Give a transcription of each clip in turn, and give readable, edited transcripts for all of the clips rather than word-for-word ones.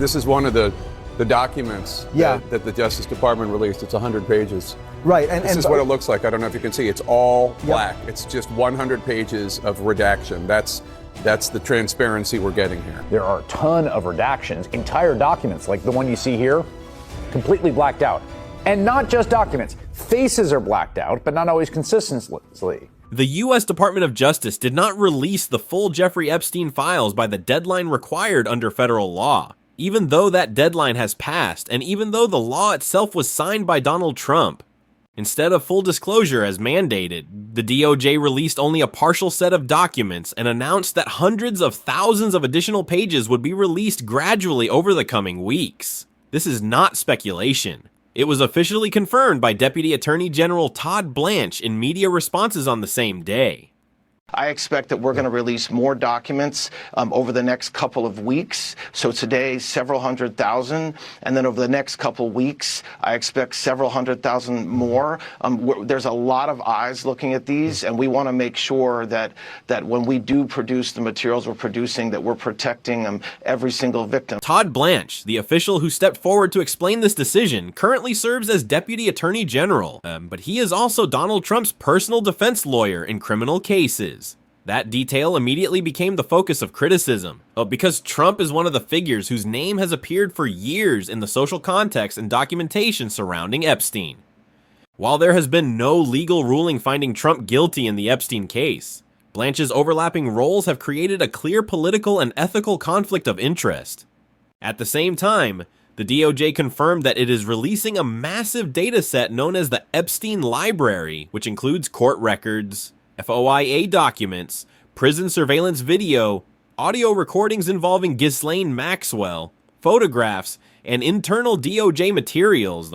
This is one of the documents that the Justice Department released. It's 100 pages. Right. This is what it looks like. I don't know if you can see. It's all black. It's just 100 pages of redaction. That's the transparency we're getting here. There are a ton of redactions, entire documents like the one you see here, completely blacked out. And not just documents. Faces are blacked out, but not always consistently. The U.S. Department of Justice did not release the full Jeffrey Epstein files by the deadline required under federal law, even though that deadline has passed and even though the law itself was signed by Donald Trump. Instead of full disclosure as mandated, the DOJ released only a partial set of documents and announced that hundreds of thousands of additional pages would be released gradually over the coming weeks. This is not speculation. It was officially confirmed by Deputy Attorney General Todd Blanche in media responses on the same day. I expect that we're going to release more documents over the next couple of weeks. So today, several 100,000, and then over the next couple weeks, I expect several 100,000 more. There's a lot of eyes looking at these, and we want to make sure that when we do produce the materials we're producing, that we're protecting every single victim. Todd Blanche, the official who stepped forward to explain this decision, currently serves as Deputy Attorney General, but he is also Donald Trump's personal defense lawyer in criminal cases. That detail immediately became the focus of criticism, because Trump is one of the figures whose name has appeared for years in the social context and documentation surrounding Epstein. While there has been no legal ruling finding Trump guilty in the Epstein case, Blanche's overlapping roles have created a clear political and ethical conflict of interest. At the same time, the DOJ confirmed that it is releasing a massive data set known as the Epstein Library, which includes court records, FOIA documents, prison surveillance video, audio recordings involving Ghislaine Maxwell, photographs, and internal DOJ materials.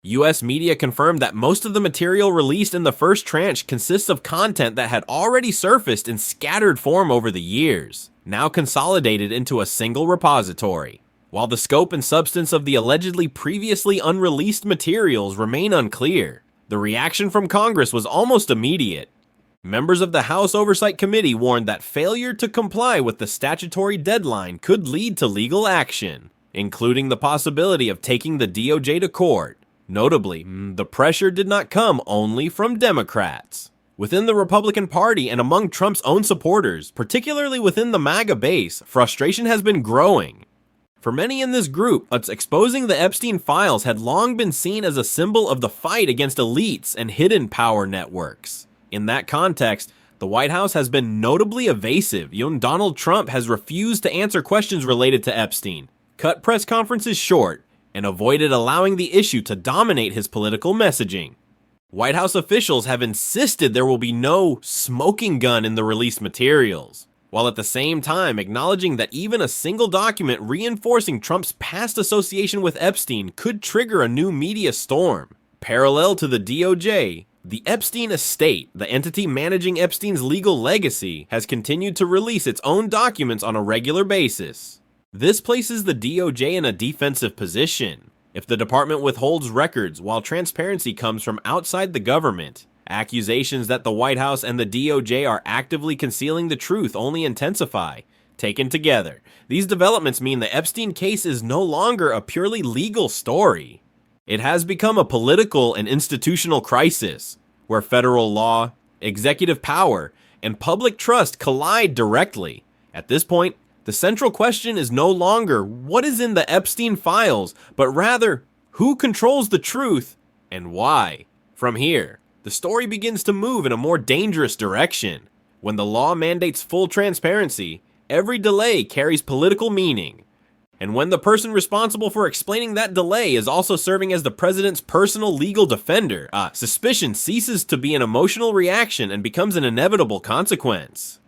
U.S. media confirmed that most of the material released in the first tranche consists of content that had already surfaced in scattered form over the years, now consolidated into a single repository. While the scope and substance of the allegedly previously unreleased materials remain unclear, the reaction from Congress was almost immediate. Members of the House Oversight Committee warned that failure to comply with the statutory deadline could lead to legal action, including the possibility of taking the DOJ to court. Notably, the pressure did not come only from Democrats. Within the Republican Party and among Trump's own supporters, particularly within the MAGA base, frustration has been growing. For many in this group, exposing the Epstein files had long been seen as a symbol of the fight against elites and hidden power networks. In that context, the White House has been notably evasive. Donald Trump has refused to answer questions related to Epstein, cut press conferences short, and avoided allowing the issue to dominate his political messaging. White House officials have insisted there will be no smoking gun in the released materials, while at the same time acknowledging that even a single document reinforcing Trump's past association with Epstein could trigger a new media storm. Parallel to the DOJ, the Epstein estate, the entity managing Epstein's legal legacy, has continued to release its own documents on a regular basis. This places the DOJ in a defensive position. If the department withholds records while transparency comes from outside the government, accusations that the White House and the DOJ are actively concealing the truth only intensify. Taken together, these developments mean the Epstein case is no longer a purely legal story. It has become a political and institutional crisis, where federal law, executive power, and public trust collide directly. At this point, the central question is no longer what is in the Epstein files, but rather who controls the truth and why. From here, the story begins to move in a more dangerous direction. When the law mandates full transparency, every delay carries political meaning. And when the person responsible for explaining that delay is also serving as the president's personal legal defender, suspicion ceases to be an emotional reaction and becomes an inevitable consequence.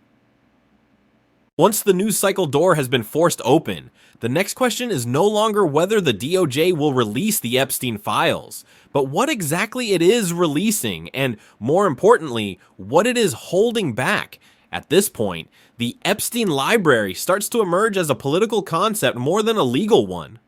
Once the news cycle door has been forced open, the next question is no longer whether the DOJ will release the Epstein files, but what exactly it is releasing, and more importantly, what it is holding back. At this point, the Epstein Library starts to emerge as a political concept more than a legal one.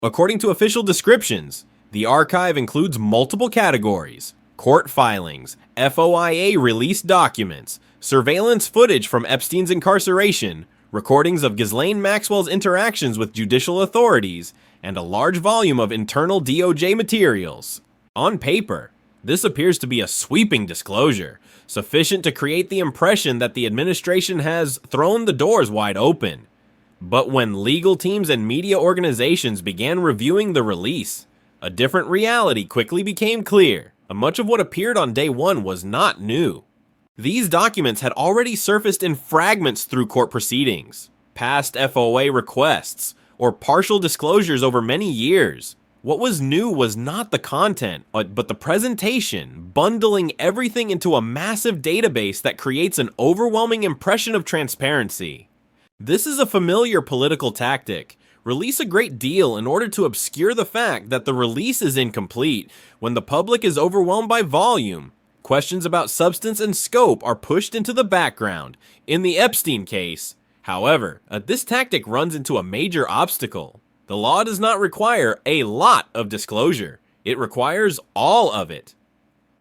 According to official descriptions, the archive includes multiple categories: court filings, FOIA released documents, surveillance footage from Epstein's incarceration, recordings of Ghislaine Maxwell's interactions with judicial authorities, and a large volume of internal DOJ materials. On paper, this appears to be a sweeping disclosure, sufficient to create the impression that the administration has thrown the doors wide open. But when legal teams and media organizations began reviewing the release, a different reality quickly became clear. Much of what appeared on day one was not new. These documents had already surfaced in fragments through court proceedings, past FOA requests, or partial disclosures over many years. What was new was not the content, but the presentation, bundling everything into a massive database that creates an overwhelming impression of transparency. This is a familiar political tactic. Release a great deal in order to obscure the fact that the release is incomplete when the public is overwhelmed by volume. Questions about substance and scope are pushed into the background. In the Epstein case, however, this tactic runs into a major obstacle. The law does not require a lot of disclosure. It requires all of it.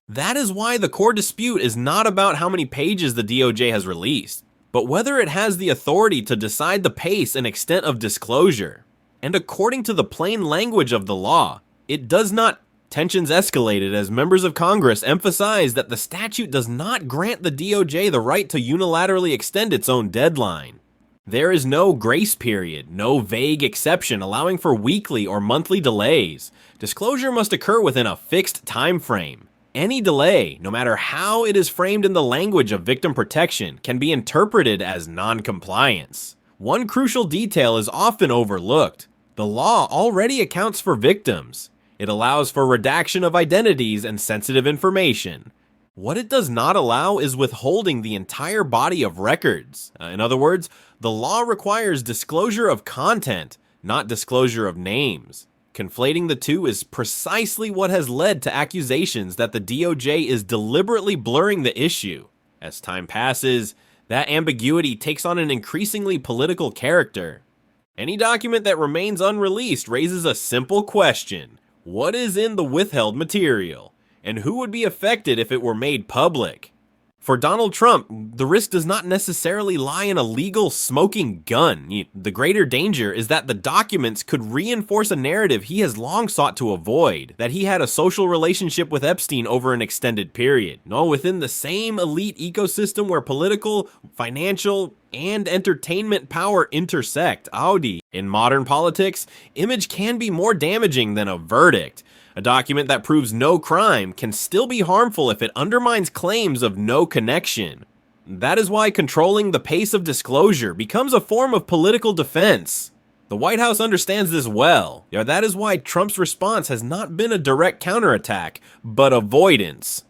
That is why the core dispute is not about how many pages the DOJ has released, but whether it has the authority to decide the pace and extent of disclosure. And according to the plain language of the law, it does not. Tensions escalated as members of Congress emphasized that the statute does not grant the DOJ the right to unilaterally extend its own deadline. There is no grace period, no vague exception allowing for weekly or monthly delays. Disclosure must occur within a fixed time frame. Any delay, no matter how it is framed in the language of victim protection, can be interpreted as non-compliance. One crucial detail is often overlooked. The law already accounts for victims. It allows for redaction of identities and sensitive information. What it does not allow is withholding the entire body of records. In other words, the law requires disclosure of content, not disclosure of names. Conflating the two is precisely what has led to accusations that the DOJ is deliberately blurring the issue. As time passes, that ambiguity takes on an increasingly political character. Any document that remains unreleased raises a simple question. What is in the withheld material? And who would be affected if it were made public? For Donald Trump, the risk does not necessarily lie in a legal smoking gun. The greater danger is that the documents could reinforce a narrative he has long sought to avoid, that he had a social relationship with Epstein over an extended period. No, within the same elite ecosystem where political, financial, and entertainment power intersect. In modern politics, image can be more damaging than a verdict. A document that proves no crime can still be harmful if it undermines claims of no connection. That is why controlling the pace of disclosure becomes a form of political defense. The White House understands this well. That is why Trump's response has not been a direct counterattack, but avoidance.